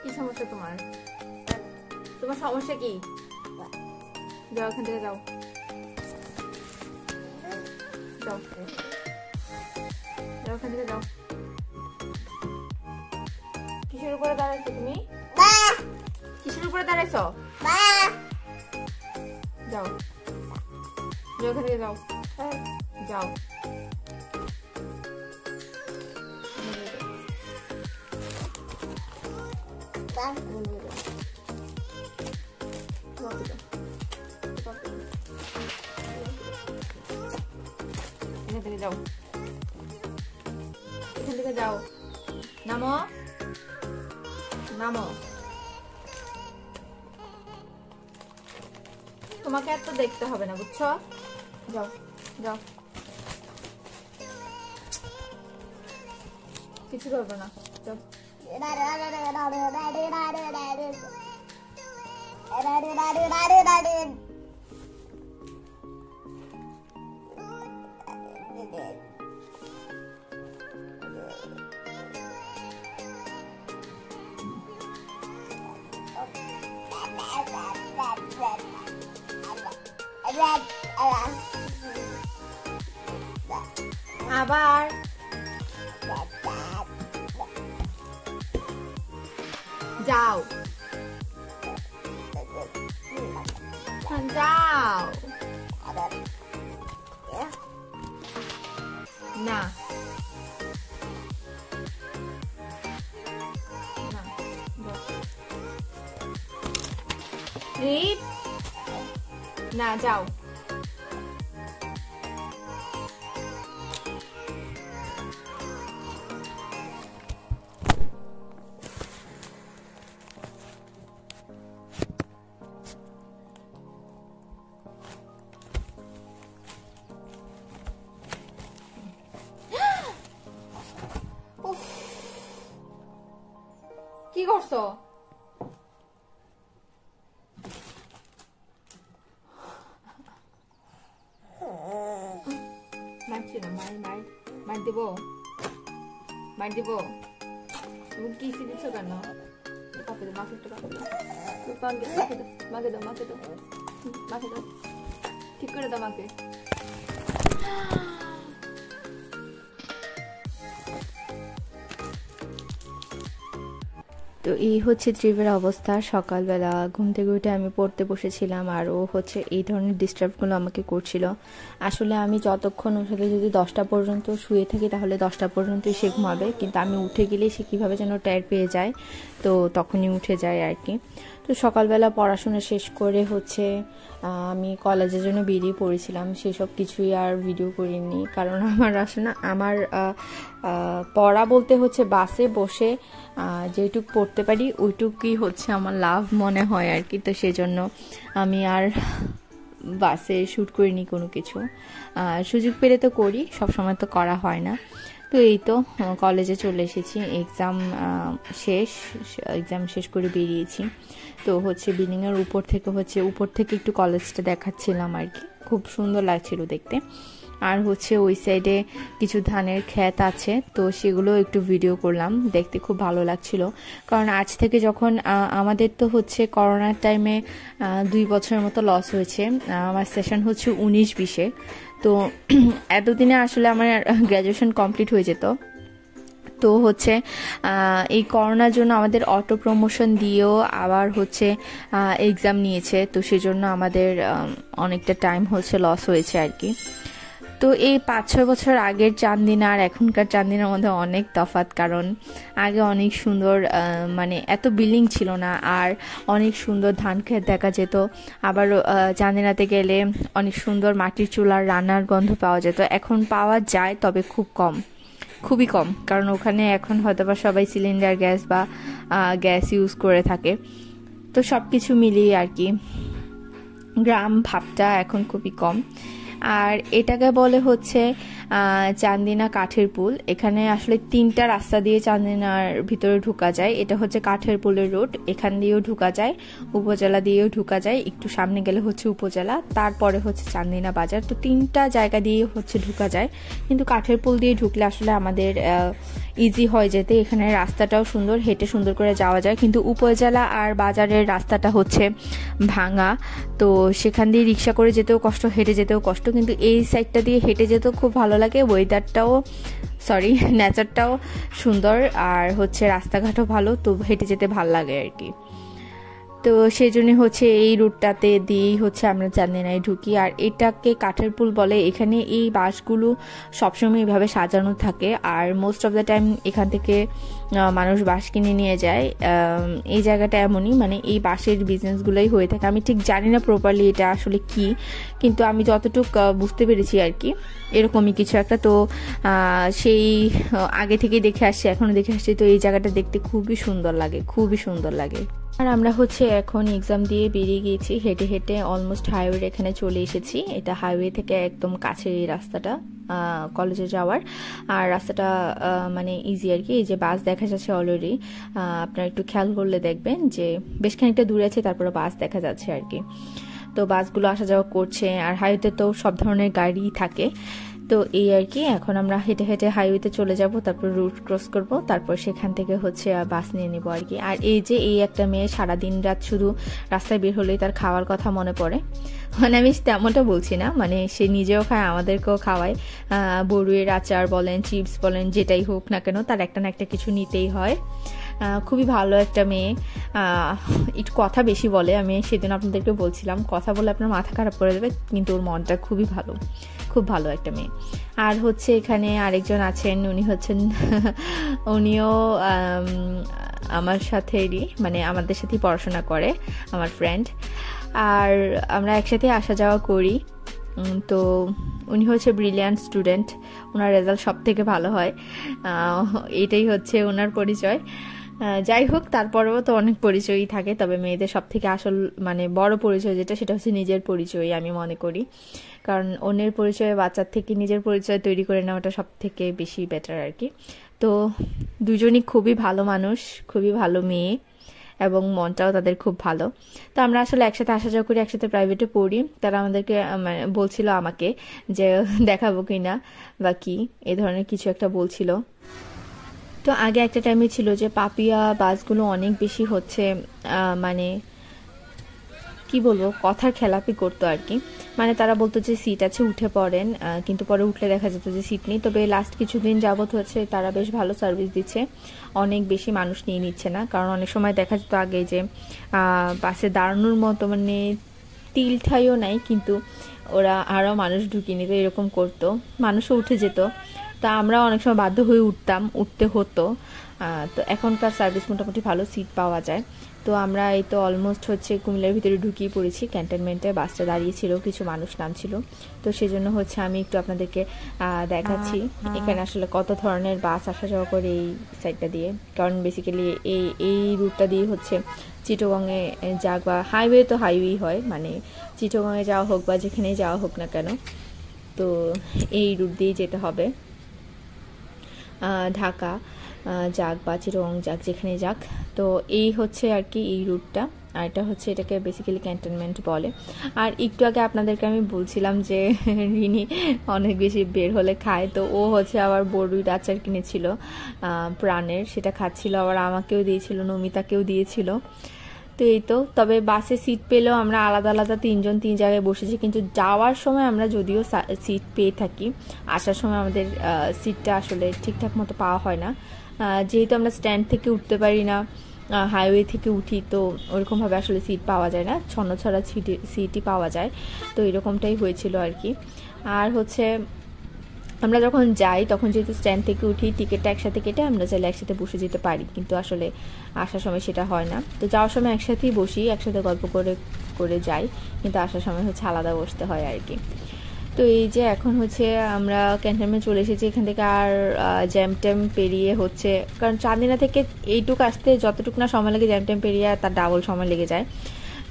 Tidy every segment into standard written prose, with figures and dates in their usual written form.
কি সমস্যা তোমার? তোমার সমস্যা কি? যাও এখান থেকে যাও, যাও যাও এখান থেকে যাও। কিসের উপরে দাঁড়াইছো তুমি? কিসের উপরে দাঁড়াইছো? যাও যাও এখান থেকে যাও, যাও। এখান থেকে যাও, এখান থেকে যাও, নামো নামো। তোমাকে এত দেখতে হবে না, বুঝছো? যাও যাও, কিছু করবে না, যাও। আবার যাও, যাও না, রিড না, যাও। কি করছো? মারছি না, মার দিব, মার দিব। তুমি কি দিচ্ছ কেন? কাপে দাও, মাকে একটু কাপে দাও, মাকে দাও, মাকে দাও, মাকে দাও, ঠিক করে দাও মাকে। তো এই হচ্ছে ত্রিবের অবস্থা। সকালবেলা ঘুম থেকে উঠে আমি পড়তে বসেছিলাম আর ও হচ্ছে এই ধরনের ডিস্টার্বগুলো আমাকে করছিল। আসলে আমি যতক্ষণ ওর সাথে যদি 10টা পর্যন্ত শুয়ে থাকি তাহলে 10টা পর্যন্তই সে ঘুমাবে, কিন্তু আমি উঠে গেলে সে কীভাবে যেন টের পেয়ে যায়, তো তখনই উঠে যায় আর কি। তো সকালবেলা পড়াশোনা শেষ করে হচ্ছে আমি কলেজের জন্য বেরিয়ে পড়েছিলাম। সেসব কিছুই আর ভিডিও করিনি, কারণ আমার আসলে আমার পড়া বলতে হচ্ছে বাসে বসে যেটুক পড়তে পারি ওইটুকুই হচ্ছে আমার লাভ মনে হয় আর কি। তো সেজন্য আমি আর বাসে শ্যুট করিনি কোনো কিছু। সুযোগ পেলে তো করি, সব সময় তো করা হয় না। তো এই তো কলেজে চলে এসেছি, এক্সাম শেষ করে বেরিয়েছি। তো হচ্ছে বিল্ডিংয়ের উপর থেকে একটু কলেজটা দেখাচ্ছিলাম আর কি, খুব সুন্দর লাগছিল দেখতে। আর হচ্ছে ওই সাইডে কিছু ধানের ক্ষেত আছে, তো সেগুলো একটু ভিডিও করলাম, দেখতে খুব ভালো লাগছিল। কারণ আজ থেকে যখন আমাদের তো হচ্ছে করোনার টাইমে 2 বছরের মতো লস হয়েছে। আমার সেশন হচ্ছে 19-20-এ, তো এতদিনে আসলে আমার গ্র্যাজুয়েশন কমপ্লিট হয়ে যেত। তো হচ্ছে এই করোনার জন্য আমাদের অটো প্রমোশন দিয়েও আবার হচ্ছে এক্সাম নিয়েছে, তো সেজন্য আমাদের অনেকটা টাইম হচ্ছে লস হয়েছে আর কি। তো এই 5-6 বছর আগের চাঁদদিন আর এখনকার চাঁদদিনের মধ্যে অনেক তফাৎ, কারণ আগে অনেক সুন্দর মানে এত বিল্ডিং ছিল না, আর অনেক সুন্দর ধান ক্ষেত দেখা যেত। আবার চাঁদিনাতে গেলে অনেক সুন্দর মাটির চুলার রান্নার গন্ধ পাওয়া যেত। এখন পাওয়া যায়, তবে খুবই কম, কারণ ওখানে এখন হয়তোবা সবাই সিলিন্ডার গ্যাস বা গ্যাস ইউজ করে থাকে। তো সব কিছু মিলিয়ে আর কি গ্রাম ভাবটা এখন খুবই কম। আর এটাকে বলে হচ্ছে চান্দিনা কাঠের পুল। এখানে আসলে 3টা রাস্তা দিয়ে চান্দিনার ভিতরে ঢোকা যায়। এটা হচ্ছে কাঠের পুলের রোড, এখান দিয়েও ঢোকা যায়, উপজেলা দিয়েও ঢোকা যায়, একটু সামনে গেলে হচ্ছে উপজেলা, তারপরে হচ্ছে চান্দিনা বাজার। তো 3টা জায়গা দিয়ে হচ্ছে ঢোকা যায়, কিন্তু কাঠের পুল দিয়ে ঢুকলে আসলে আমাদের ইজি হয় যেতে। এখানে রাস্তাটাও সুন্দর, হেঁটে সুন্দর করে যাওয়া যায়, কিন্তু উপজেলা আর বাজারের রাস্তাটা হচ্ছে ভাঙা, তো সেখান দিয়ে রিক্সা করে যেতেও কষ্ট, হেঁটে যেতেও কষ্ট। কিন্তু এই সাইডটা দিয়ে হেঁটে যেতেও খুব ভালো লাগে, ওয়েদারটাও নেচারটাও সুন্দর, আর হচ্ছে রাস্তাঘাটও ভালো, তো হেঁটে যেতে ভালো লাগে আর কি। তো সেই জন্য হচ্ছে এই রুটটাতে দিয়েই হচ্ছে আমরা চান্দিনায় ঢুকি। আর এটাকে কাঠের পুল বলে। এখানে এই বাসগুলো সবসময় এইভাবে সাজানো থাকে, আর মোস্ট অফ দ্য টাইম এখান থেকে মানুষ বাস কিনে নিয়ে যায়। এই জায়গাটা এমনই, মানে এই বাসের বিজনেসগুলোই হয়ে থাকে। আমি ঠিক জানি না প্রপারলি এটা আসলে কি, কিন্তু আমি যতটুকু বুঝতে পেরেছি আর কি এরকমই কিছু একটা। তো সেই আগে থেকে দেখে আসছি, এখনো দেখে আসছি। তো এই জায়গাটা দেখতে খুবই সুন্দর লাগে, খুবই সুন্দর লাগে। আর আমরা হচ্ছে এখন এক্সাম দিয়ে বেরিয়ে গিয়েছি, হেঁটে হেঁটে অলমোস্ট হাইওয়ের এখানে চলে এসেছি। এটা হাইওয়ে থেকে একদম কাছের এই রাস্তাটা কলেজে যাওয়ার। আর রাস্তাটা মানে ইজি আর কি। এই যে বাস দেখা যাচ্ছে অলরেডি, আপনারা একটু খেয়াল করলে দেখবেন যে বেশ খানিকটা দূরে আছে, তারপরে বাস দেখা যাচ্ছে আর কি। তো বাসগুলো আসা যাওয়া করছে, আর হাইওয়েতে তো সব ধরনের গাড়ি থাকে। তো এই আর কি, এখন আমরা হেঁটে হেঁটে হাইওয়েতে চলে যাব, তারপর রুট ক্রস করব, তারপর সেখান থেকে হচ্ছে বাস নিয়ে নেব আর কি। আর এই যে এই একটা মেয়ে সারাদিন রাত শুধু রাস্তায় বের হলেই তার খাওয়ার কথা মনে পড়ে, মানে আমি তেমনটা বলছি না, মানে সে নিজেও খায়, আমাদেরকেও খাওয়ায়। বড়ুয়ের আচার বলেন, চিপস বলেন, যেটাই হোক না কেন তার একটা না একটা কিছু নিতেই হয়। খুবই ভালো একটা মেয়ে, একটু কথা বেশি বলে। আমি সেদিন আপনাদেরকে বলছিলাম কথা বলে আপনার মাথা খারাপ করে দেবে, কিন্তু ওর মনটা খুবই ভালো, খুব ভালো একটা মেয়ে। আর হচ্ছে এখানে আরেকজন আছেন, উনি হচ্ছেন উনিও আমার সাথেই, মানে আমাদের সাথেই পড়াশোনা করে, আমার ফ্রেন্ড। আর আমরা একসাথে আসা যাওয়া করি। তো উনি হচ্ছে ব্রিলিয়ান্ট স্টুডেন্ট, ওনার রেজাল্ট সব থেকে ভালো হয়, এটাই হচ্ছে ওনার পরিচয়। যাই হোক, তারপরেও তো অনেক পরিচয়ই থাকে, তবে মেয়েদের সব থেকে আসল মানে বড় পরিচয় যেটা, সেটা হচ্ছে নিজের পরিচয় আমি মনে করি। কারণ অন্যের পরিচয় বাচ্চার থেকে নিজের পরিচয় তৈরি করে নেওয়াটা সব থেকে বেশি বেটার আর কি। তো দুজনই খুবই ভালো মানুষ, খুবই ভালো মেয়ে, এবং মনটাও তাদের খুব ভালো। তো আমরা আসলে একসাথে আসা যাওয়া করি, একসাথে প্রাইভেটে পড়ি। তারা আমাদেরকে বলছিল আমাকে যে দেখাবো কিনা বা কি, এ ধরনের কিছু একটা বলছিল। তো আগে একটা টাইমে ছিল যে পাপিয়া বাসগুলো অনেক বেশি হচ্ছে মানে কি বলবো, কথার খেলাপি করতো আর কি। মানে তারা বলতো যে সিট আছে, উঠে পড়েন, কিন্তু পরে উঠলে দেখা যেত যে সিট নেই। তবে লাস্ট কিছুদিন যাবত হচ্ছে তারা বেশ ভালো সার্ভিস দিচ্ছে, অনেক বেশি মানুষ নিয়ে নিচ্ছে না। কারণ অনেক সময় দেখা যেত আগে যে বাসে দাঁড়ানোর মতো মানে তিল ঠাইও নাই, কিন্তু ওরা আরও মানুষ ঢুকিয়ে নিত, এরকম করতো, মানুষও উঠে যেত। তা আমরা অনেক সময় বাধ্য হয়ে উঠতে হতো। তো এখনকার সার্ভিস মোটামুটি ভালো, সিট পাওয়া যায়। তো আমরা এই তো অলমোস্ট হচ্ছে কুমিল্লার ভিতরে ঢুকিয়ে পড়েছি, ক্যান্টনমেন্টে বাসটা দাঁড়িয়েছিল, কিছু মানুষ নামছিল। তো সেজন্য হচ্ছে আমি একটু আপনাদেরকে দেখাচ্ছি এখানে আসলে কত ধরনের বাস আসা যাওয়া করে এই সাইডটা দিয়ে। কারণ বেসিক্যালি এই রুটটা দিয়ে হচ্ছে চিটাগংয়ে যাক, বা হাইওয়ে তো হাইওয়েই হয়, মানে চিটাগংয়ে যাওয়া হোক বা যেখানেই যাওয়া হোক না কেন, তো এই রুট দিয়ে যেতে হবে। ঢাকা যাক বা চিটাগং যাক, যেখানে যাক। তো এই হচ্ছে আর কি এই রুটটা। আর এটা হচ্ছে, এটাকে বেসিক্যালি ক্যান্টনমেন্ট বলে। আর একটু আগে আপনাদেরকে আমি বলছিলাম যে রিনি অনেক বেশি বের হলে খায়, তো ও হচ্ছে আবার বড়ুইর আচার কিনেছিল প্রাণের, সেটা খাচ্ছিল, আবার আমাকেও দিয়েছিল, নমিতাকেও দিয়েছিল। তো এই তো, তবে বাসে সিট পেলেও আমরা আলাদা আলাদা 3 জন 3 জায়গায় বসেছি, কিন্তু যাওয়ার সময় আমরা যদিও সিট পেয়ে থাকি, আসার সময় আমাদের সিটটা আসলে ঠিকঠাক মতো পাওয়া হয় না। যেহেতু আমরা স্ট্যান্ড থেকে উঠতে পারি না, হাইওয়ে থেকে উঠি, তো ওরকমভাবে আসলে সিট পাওয়া যায় না, ছন্নছাড়া সিটই পাওয়া যায়। তো এরকমটাই হয়েছিল আর কি। আর হচ্ছে আমরা যখন যাই তখন যেহেতু স্ট্যান্ড থেকে উঠি, টিকিটটা একসাথে কেটে আমরা চাইলে একসাথে বসে যেতে পারি, কিন্তু আসলে আসার সময় সেটা হয় না। তো যাওয়ার সময় একসাথেই বসি, একসাথে গল্প করে করে যাই, কিন্তু আসার সময় হচ্ছে আলাদা বসতে হয় আর কি। তো এই যে এখন হচ্ছে আমরা ক্যান্টনমেন্ট চলে এসেছি, এখান থেকে আর জ্যাম ট্যাম পেরিয়ে হচ্ছে, কারণ চান্দিনা থেকে এইটুকু আসতে যতটুকু না সময় লাগে, জ্যাম ট্যাম পেরিয়ে তার ডাবল সময় লেগে যায়।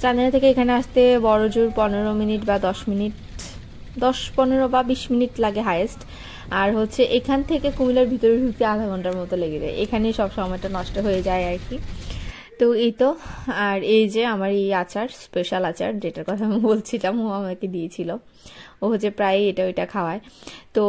চান্দিনা থেকে এখানে আসতে বড় জোর 15 মিনিট বা 10 মিনিট 10-15 বা 20 মিনিট লাগে হাইয়েস্ট। আর হচ্ছে এখান থেকে কুমিল্লার ভিতরে ঢুকতে আধা ঘন্টার মতো লেগে যায়, এখানেই সব সময়টা নষ্ট হয়ে যায় আর কি। তো এই তো, আর এই যে আমার এই আচার, স্পেশাল আচার যেটার কথা আমি বলছিলাম, ও আমাকে দিয়েছিল। ও হচ্ছে প্রায় এটা ওইটা খাওয়ায়। তো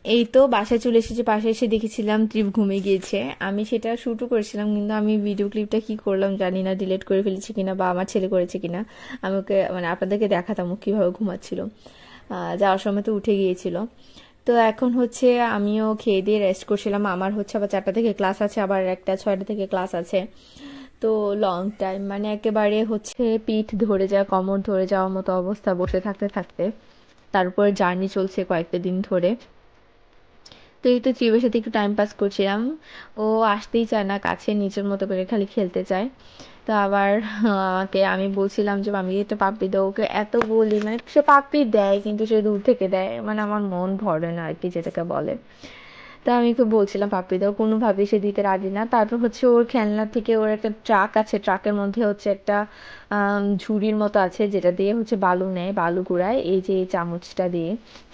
এই তো বাসায় চলে এসেছি, বাসায় এসে দেখেছিলাম ত্রিপ ঘুমিয়ে গিয়েছে। আমি সেটা শুটও করেছিলাম, কিন্তু আমি ভিডিও ক্লিপটা কি করলাম জানি না, ডিলিট করে ফেলেছি কিনা বা আমার ছেলে করেছে কিনা। আমি ওকে মানে আপনাদেরকে দেখাতাম ও কীভাবে ঘুমাচ্ছিল। যাওয়ার সময় তো উঠে গিয়েছিল। তো এখন হচ্ছে আমিও খেয়ে দিয়ে রেস্ট করছিলাম। আমার হচ্ছে আবার 4টা থেকে ক্লাস আছে, আবার একটা 6টা থেকে ক্লাস আছে। তো লং টাইম মানে একেবারে হচ্ছে পিঠ ধরে যাওয়া, কোমর ধরে যাওয়ার মতো অবস্থা বসে থাকতে থাকতে। তারপর জার্নি চলছে কয়েকটা দিন ধরে। তো এই তো ত্রিবের সাথে একটু টাইম পাস করছিলাম। ও আসতেই চায় না কাছে, নিজের মতো করে খালি খেলতে চায়। তো আবার আমাকে আমি বলছিলাম যে আমি একটা পাপ্পি দাও, ওকে এত বলি, মানে সে পাপ্পি দেয় কিন্তু সে দূর থেকে দেয়, মানে আমার মন ভরে না আর কি, যেটাকে বলে। তা আমি খুব বলছিলাম পাপ্পি দাও, কোনোভাবেই সে দিতে রাজি না। তারপর হচ্ছে ওর খেলনা থেকে ওর একটা ট্রাক আছে, ট্রাকের মধ্যে হচ্ছে একটা ঝুড়ির মতো আছে, যেটা দিয়ে হচ্ছে বালু নেয়, বালু কুড়ায় এই যে এই চামচটা দিয়ে।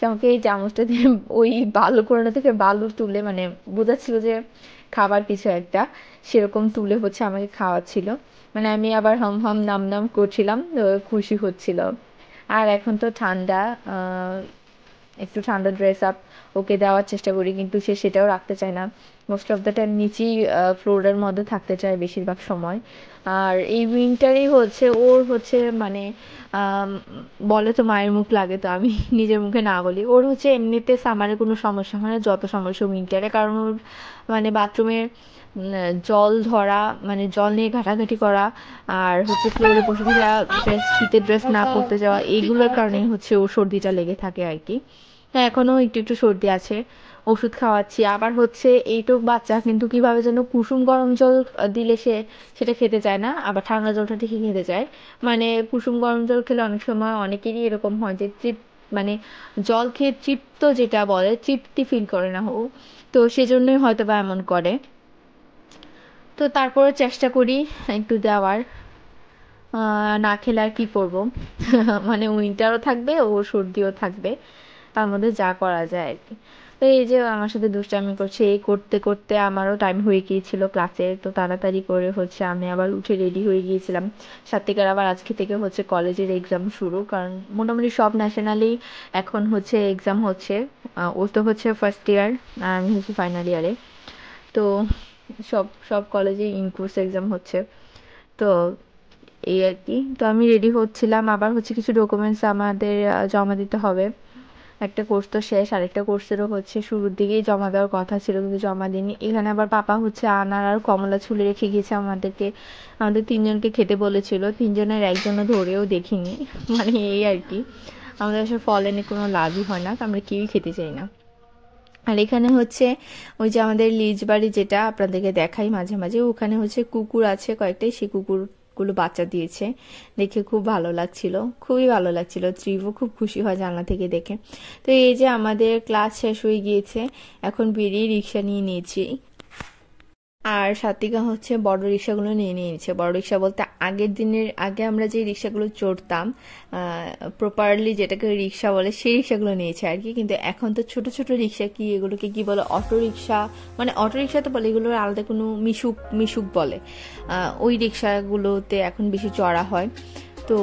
আমাকে এই চামচটা দিয়ে ওই বালু কুড়ানো থেকে বালু তুলে, মানে বোঝাচ্ছিল যে খাবার কিছু একটা, সেরকম তুলে হচ্ছে আমাকে খাওয়াচ্ছিল। মানে আমি আবার হাম হাম নাম নাম করছিলাম, খুশি হচ্ছিল। আর এখন তো ঠান্ডা, একটু ঠান্ডা ড্রেস আপ ওকে দেওয়ার চেষ্টা করি, কিন্তু সে সেটাও রাখতে চায় না। মোস্ট অফ দ্য টাইম নিচেই ফ্লোরের মধ্যে থাকতে চায় বেশিরভাগ সময়। আর এই উইন্টারেই হচ্ছে ওর হচ্ছে মানে বলে তো মায়ের মুখ লাগে, তো আমি নিজের মুখে না বলি। ওর হচ্ছে এমনিতে সামারে কোনো সমস্যা হয় না, যত সমস্যা উইন্টারে, কারণ ওর মানে বাথরুমের জল ধরা, মানে জল নিয়ে ঘাটাঘাটি করা, আর হচ্ছে ফ্লোরে বসে থাকা, ড্রেস শীতের ড্রেস না পরতে যাওয়া, এইগুলোর কারণে হচ্ছে ওর সর্দিটা লেগে থাকে আর কি। হ্যাঁ, এখনও একটু একটু সর্দি আছে, ওষুধ খাওয়াচ্ছি। আবার হচ্ছে এইটুক বাচ্চা কিন্তু কিভাবে যেন কুসুম গরম জল দিলে সেটা খেতে চায় না, আবার ঠান্ডা জলটা ঠিকই খেতে চায়। মানে কুসুম গরম জল খেলে অনেক সময় অনেকেরই এরকম হয় যে মানে জল খেয়ে তৃপ্ত, যেটা বলে তৃপ্তি ফিল করে না ও, তো সেজন্যই হয়তো বা এমন করে। তো তারপরে চেষ্টা করি একটু দেওয়ার, না খেলে আর কি করবো। মানে উইন্টারও থাকবে ও সর্দিও থাকবে, তার মধ্যে যা করা যায় আর কি। তো এই যে আমার সাথে দুষ্টামি করছে, এই করতে করতে আমারও টাইম হয়ে গিয়েছিল ক্লাসে। তো তাড়াতাড়ি করে হচ্ছে আমি আবার উঠে রেডি হয়ে গিয়েছিলাম। সাত্বিকার আবার আজকে থেকে হচ্ছে কলেজের এক্সাম শুরু, কারণ মোটামুটি সব ন্যাশনালি এখন হচ্ছে এক্সাম হচ্ছে। ও তো হচ্ছে ফার্স্ট ইয়ার আর আমি হচ্ছে ফাইনাল ইয়ারে। তো সব সব কলেজে ইন কোর্স এক্সাম হচ্ছে। তো এই আর কি। তো আমি রেডি হচ্ছিলাম, আবার হচ্ছে কিছু ডকুমেন্টস আমাদের জমা দিতে হবে। একটা কোর্স তো শেষ, আরেকটা কোর্সেরও হচ্ছে শুরুর দিকেই জমা দেওয়ার কথা ছিল, কিন্তু জমা দিইনি। এখানে আবার পাপা হচ্ছে আনার আর কমলা ছুলে রেখে গিয়েছে আমাদেরকে, আমাদের 3জনকে খেতে বলেছিল, 3জনের একজনও ধরেও দেখিনি। মানে এই আর কি, আমাদের আসলে ফল এনে কোনো লাভই হয় না, তো আমরা কেউই খেতে চাই না। আর এখানে হচ্ছে ওই যে আমাদের লিজ বাড়ি, যেটা আপনাদেরকে দেখাই মাঝে মাঝে, ওখানে হচ্ছে কুকুর আছে কয়েকটাই, সেই কুকুরগুলো বাচ্চা দিয়েছে, দেখে খুব ভালো লাগছিল, খুবই ভালো লাগছিল। ত্রিভও খুব খুশি হয় জানলা থেকে দেখে। তো এই যে আমাদের ক্লাস শেষ হয়ে গিয়েছে, এখন বেরিয়ে রিক্সা নিয়ে নিয়েছি। আর সাত্বিকা হচ্ছে বড় রিক্সাগুলো নিয়ে নিয়েছে। বড় রিক্সা বলতে আগের দিনের আগে আমরা যে রিক্সাগুলো চড়তাম প্রপারলি, যেটাকে রিক্সা বলে, সেই রিক্সাগুলো নিয়েছে আর কি। কিন্তু এখন তো ছোট ছোট রিক্সা, কি এগুলোকে কি বলে, অটো রিক্সা, মানে অটো রিক্সা তো বলে, এগুলোর আলাদা কোনো মিশুক বলে, ওই রিক্সাগুলোতে এখন বেশি চড়া হয়। তো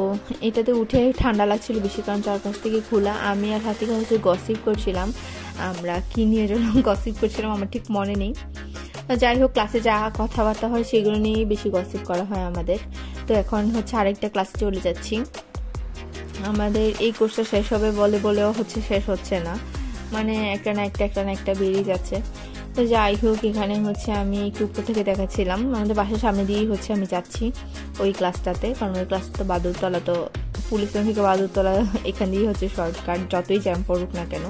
এটাতে উঠে ঠান্ডা লাগছিল বেশি, কারণ চারপাশ থেকে খোলা। আমি আর সাত্বিকা হচ্ছে গসিপ করছিলাম, আমরা কি নিয়ে যেন গসিপ করছিলাম আমার ঠিক মনে নেই। যাই হোক, ক্লাসে যা কথাবার্তা হয় সেগুলো নিয়েই বেশি গসিপ করা হয় আমাদের। তো এখন হচ্ছে আরেকটা ক্লাসে চলে যাচ্ছি। আমাদের এই কোর্সটা শেষ হবে বলে বলেও হচ্ছে শেষ হচ্ছে না, মানে একটা না একটা বেরিয়ে যাচ্ছে। তো যাই হোক, এখানে হচ্ছে আমি একটু উপর থেকে দেখাচ্ছিলাম, আমাদের বাসার সামনে দিয়েই হচ্ছে আমি যাচ্ছি ওই ক্লাসটাতে, কারণ ওই ক্লাসটা তো বাদুরতলা, তো পুলিশ লাইন থেকে বাদুরতলা এখান দিয়েই হচ্ছে শর্টকাট, যতই জ্যাম পড়ুক না কেন,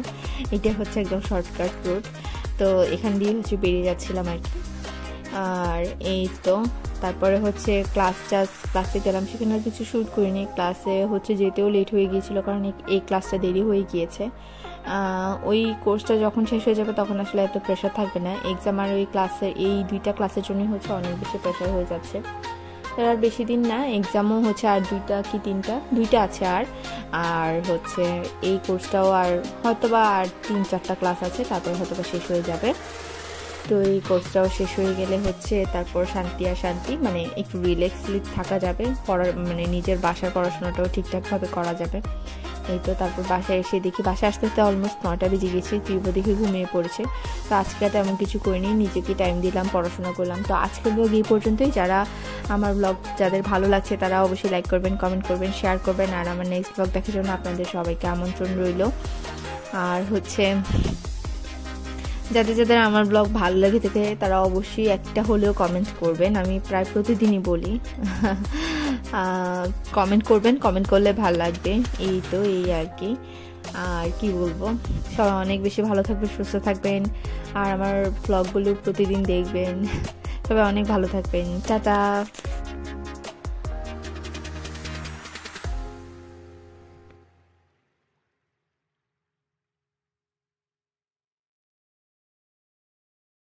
এটা হচ্ছে একদম শর্টকাট রুট। তো এখান দিয়ে হচ্ছে বেরিয়ে যাচ্ছিলাম আর কি। আর এই তো তারপরে হচ্ছে ক্লাসে গেলাম, সেখানে আর কিছু শ্যুট করিনি। ক্লাসে হচ্ছে যেতেও লেট হয়ে গিয়েছিল, কারণ এই ক্লাসটা দেরি হয়ে গিয়েছে। ওই কোর্সটা যখন শেষ হয়ে যাবে তখন আসলে এত প্রেশার থাকবে না। এক্সাম আর ওই ক্লাসের, এই দুইটা ক্লাসের জন্যই হচ্ছে অনেক বেশি প্রেশার হয়ে যাচ্ছে। এর আর বেশি দিন না, এক্সামও হচ্ছে আর 2টা কি 3টা আছে আর হচ্ছে এই কোর্সটাও আর হয়তোবা আর 3-4টা ক্লাস আছে, তারপর হয়তোবা শেষ হয়ে যাবে। তো এই কোর্সটাও শেষ হয়ে গেলে হচ্ছে তারপর শান্তি আর শান্তি, মানে একটু রিল্যাক্সলি থাকা যাবে, মানে নিজের বাসার পড়াশোনাটাও ঠিকঠাকভাবে করা যাবে। এই তো তারপর বাসায় এসে দেখি, বাসায় আসতে আসতে অলমোস্ট 9টা বেজে গেছে, তীব্র দেখে ঘুমিয়ে পড়েছে। তো আজকে তেমন কিছু করিনি, নিজেকে টাইম দিলাম, পড়াশোনা করলাম। তো আজকের ব্লগ এই পর্যন্তই। যারা আমার ব্লগ যাদের ভালো লাগছে তারা অবশ্যই লাইক করবেন, কমেন্ট করবেন, শেয়ার করবেন। আর আমার নেক্সট ব্লগ দেখার জন্য আপনাদের সবাইকে আমন্ত্রণ রইল। আর হচ্ছে যাদের যাদের আমার ব্লগ ভালো লাগে থাকে তারা অবশ্যই একটা হলেও কমেন্ট করবেন, আমি প্রায় প্রতিদিনই বলি। কমেন্ট করবেন, কমেন্ট করলে ভালো লাগবে। এই তো এই আর কি, আর কি বলবো, সবাই অনেক বেশি ভালো থাকবেন, সুস্থ থাকবেন, আর আমার ব্লগগুলো প্রতিদিন দেখবেন। সবাই অনেক ভালো থাকবেন। টাটা।